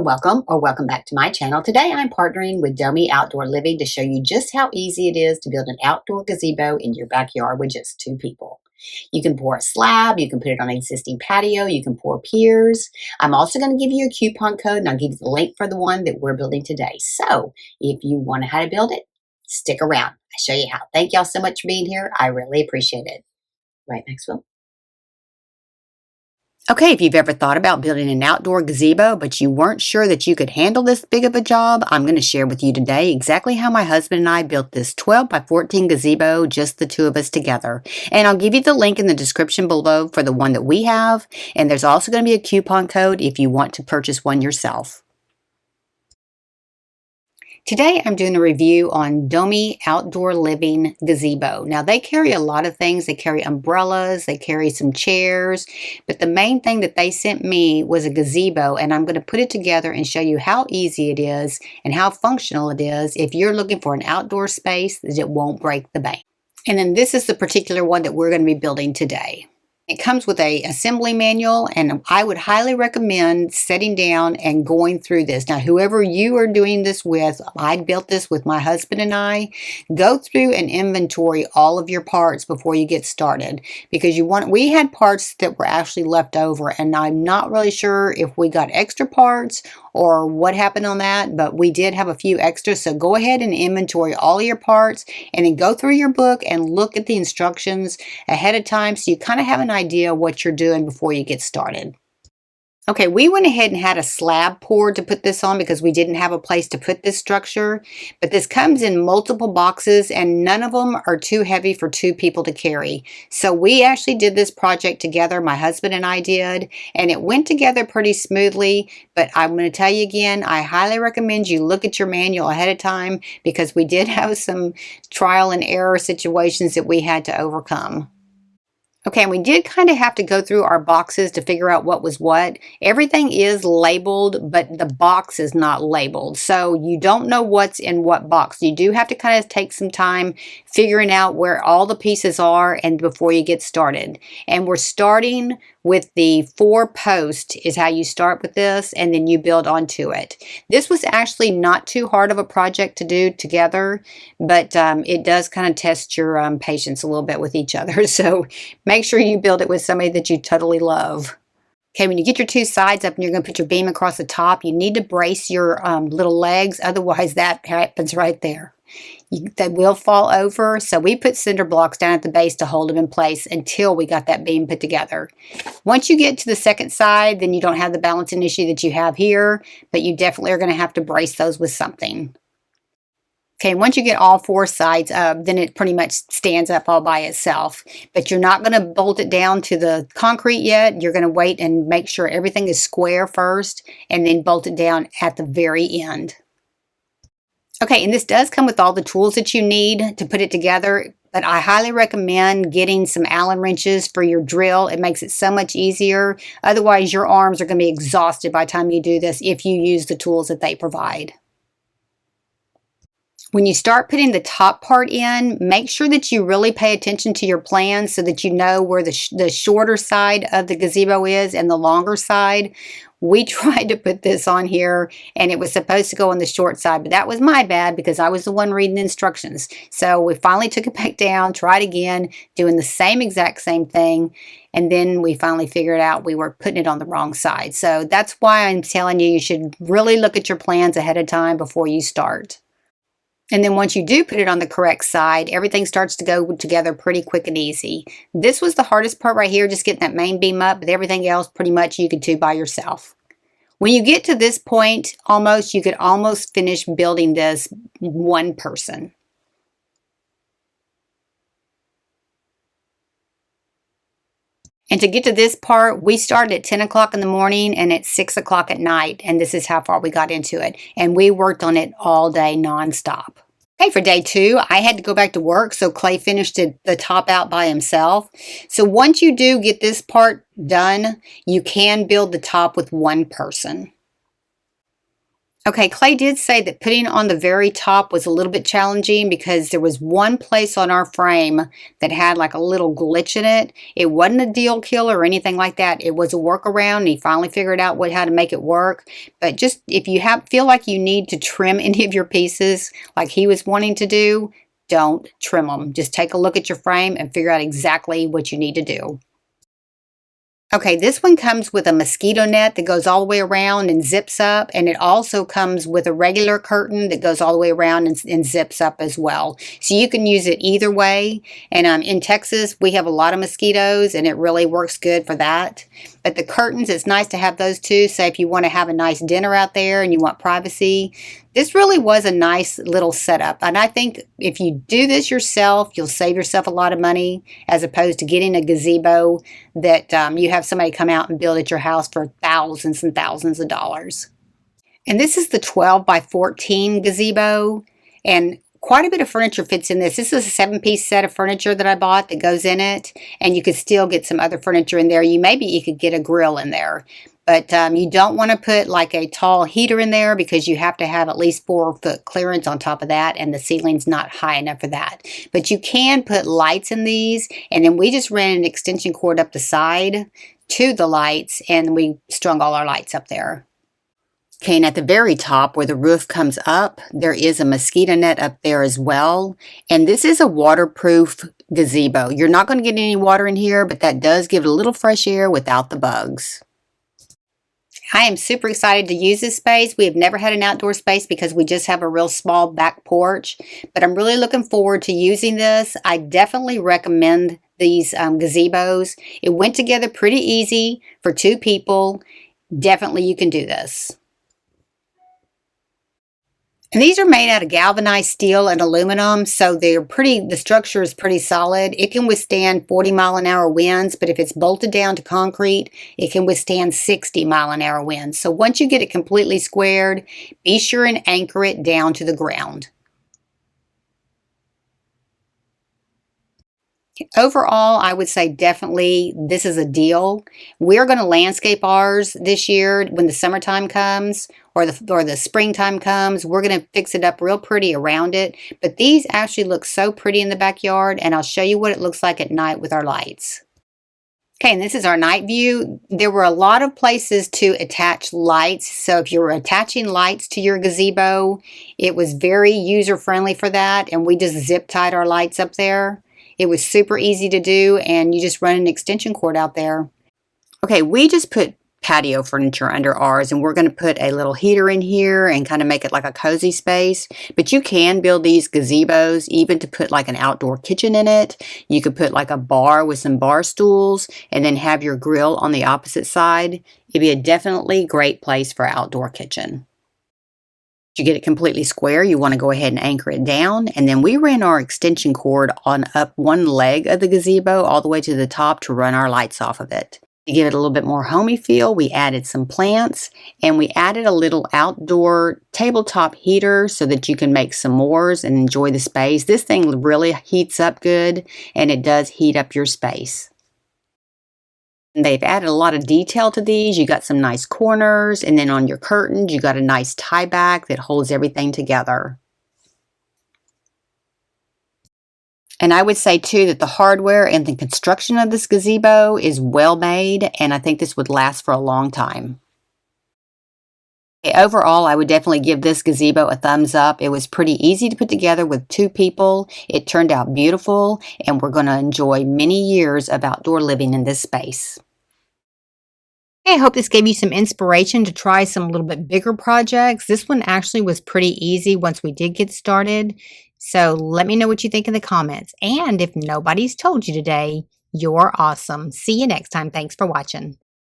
welcome or welcome back to my channel. Today I'm partnering with Domi Outdoor Living to show you just how easy it is to build an outdoor gazebo in your backyard with just 2 people. You can pour a slab, you can put it on an existing patio, you can pour piers. I'm also going to give you a coupon code and I'll give you the link for the one that we're building today. So if you want to know how to build it, stick around. I'll show you how. Thank y'all so much for being here. I really appreciate it. Right, Maxwell? Okay, if you've ever thought about building an outdoor gazebo, but you weren't sure that you could handle this big of a job, I'm going to share with you today exactly how my husband and I built this 12 by 14 gazebo, just the two of us together. And I'll give you the link in the description below for the one that we have. And there's also going to be a coupon code if you want to purchase one yourself. Today I'm doing a review on Domi Outdoor Living Gazebo. Now they carry a lot of things. They carry umbrellas, they carry some chairs, but the main thing that they sent me was a gazebo, and I'm going to put it together and show you how easy it is and how functional it is if you're looking for an outdoor space that it won't break the bank. And then this is the particular one that we're going to be building today. It comes with an assembly manual, and I would highly recommend sitting down and going through this. Now, whoever you are doing this with, I built this with my husband and I, go through and inventory all of your parts before you get started, because we had parts that were actually left over, and I'm not really sure if we got extra parts or what happened on that, but we did have a few extras. So go ahead and inventory all of your parts and then go through your book and look at the instructions ahead of time so you kind of have an idea what you're doing before you get started. Okay, we went ahead and had a slab poured to put this on because we didn't have a place to put this structure, but this comes in multiple boxes and none of them are too heavy for 2 people to carry. So we actually did this project together, my husband and I did, and it went together pretty smoothly, but I'm going to tell you again, I highly recommend you look at your manual ahead of time because we did have some trial and error situations that we had to overcome. Okay, and we did kind of have to go through our boxes to figure out what was what. Everything is labeled, but the box is not labeled. So you don't know what's in what box. You do have to kind of take some time figuring out where all the pieces are and before you get started. And we're starting with the 4 posts is how you start with this, and then you build onto it. This was actually not too hard of a project to do together, but it does kind of test your patience a little bit with each other. So make sure you build it with somebody that you totally love. Okay, when you get your 2 sides up and you're going to put your beam across the top, you need to brace your little legs. Otherwise, that happens right there. They will fall over, so we put cinder blocks down at the base to hold them in place until we got that beam put together. Once you get to the second side, then you don't have the balancing issue that you have here, but you definitely are going to have to brace those with something. Okay, once you get all 4 sides up, then it pretty much stands up all by itself. But you're not going to bolt it down to the concrete yet. You're going to wait and make sure everything is square first, and then bolt it down at the very end. Okay, and this does come with all the tools that you need to put it together, but I highly recommend getting some Allen wrenches for your drill. It makes it so much easier. Otherwise, your arms are going to be exhausted by the time you do this if you use the tools that they provide. When you start putting the top part in, make sure that you really pay attention to your plans so that you know where the shorter side of the gazebo is and the longer side. We tried to put this on here and it was supposed to go on the short side, but that was my bad because I was the one reading the instructions. So we finally took it back down, tried again, doing the exact same thing. And then we finally figured out we were putting it on the wrong side. So that's why I'm telling you, you should really look at your plans ahead of time before you start. And then once you do put it on the correct side, everything starts to go together pretty quick and easy. This was the hardest part right here, just getting that main beam up, but everything else pretty much you could do by yourself. When you get to this point, you could almost finish building this one person. And to get to this part, we started at 10 o'clock in the morning and at 6 o'clock at night. And this is how far we got into it. And we worked on it all day nonstop. Okay, for day 2, I had to go back to work, so Clay finished the top out by himself. So once you do get this part done, you can build the top with one person. Okay, Clay did say that putting it on the very top was a little bit challenging because there was one place on our frame that had like a little glitch in it. It wasn't a deal killer or anything like that. It was a workaround, and he finally figured out how to make it work. But just if you feel like you need to trim any of your pieces like he was wanting to do, don't trim them. Just take a look at your frame and figure out exactly what you need to do. Okay, this one comes with a mosquito net that goes all the way around and zips up, and it also comes with a regular curtain that goes all the way around and zips up as well. So you can use it either way. And in Texas, we have a lot of mosquitoes, and it really works good for that. But the curtains, it's nice to have those too. So if you want to have a nice dinner out there and you want privacy, this really was a nice little setup. And I think if you do this yourself, you'll save yourself a lot of money as opposed to getting a gazebo that you have somebody come out and build at your house for thousands and thousands of dollars. And this is the 12 by 14 gazebo. And quite a bit of furniture fits in this. This is a 7-piece set of furniture that I bought that goes in it. And you could still get some other furniture in there. Maybe you could get a grill in there. But you don't want to put like a tall heater in there because you have to have at least 4-foot clearance on top of that, and the ceiling's not high enough for that. But you can put lights in these, and then we just ran an extension cord up the side to the lights, and we strung all our lights up there. Okay, and at the very top where the roof comes up, there is a mosquito net up there as well. And this is a waterproof gazebo. You're not going to get any water in here, but that does give it a little fresh air without the bugs. I am super excited to use this space. We have never had an outdoor space because we just have a real small back porch, but I'm really looking forward to using this. I definitely recommend these gazebos. It went together pretty easy for 2 people. Definitely you can do this. And these are made out of galvanized steel and aluminum, so the structure is pretty solid. It can withstand 40-mile-an-hour winds, but if it's bolted down to concrete, it can withstand 60-mile-an-hour winds. So once you get it completely squared, be sure and anchor it down to the ground. Overall, I would say definitely this is a deal. We're going to landscape ours this year when the summertime comes or the springtime comes. We're going to fix it up real pretty around it. But these actually look so pretty in the backyard, and I'll show you what it looks like at night with our lights. Okay, and this is our night view. There were a lot of places to attach lights. So if you were attaching lights to your gazebo, it was very user-friendly for that, and we just zip-tied our lights up there. It was super easy to do, and you just run an extension cord out there. Okay, we just put patio furniture under ours, and we're going to put a little heater in here and kind of make it like a cozy space. But you can build these gazebos even to put like an outdoor kitchen in it. You could put like a bar with some bar stools and then have your grill on the opposite side. It'd be a definitely great place for outdoor kitchen. You get it completely square, you want to go ahead and anchor it down, and then we ran our extension cord on up one leg of the gazebo all the way to the top to run our lights off of it. To give it a little bit more homey feel, we added some plants, and we added a little outdoor tabletop heater so that you can make s'mores and enjoy the space. This thing really heats up good, and it does heat up your space. They've added a lot of detail to these. You got some nice corners, and then on your curtains, you got a nice tie back that holds everything together. And I would say too that the hardware and the construction of this gazebo is well made, and I think this would last for a long time. Overall, I would definitely give this gazebo a thumbs up. It was pretty easy to put together with 2 people. It turned out beautiful, and we're going to enjoy many years of outdoor living in this space. I hope this gave you some inspiration to try some little bit bigger projects. This one actually was pretty easy once we did get started. So let me know what you think in the comments. And if nobody's told you today, you're awesome. See you next time. Thanks for watching.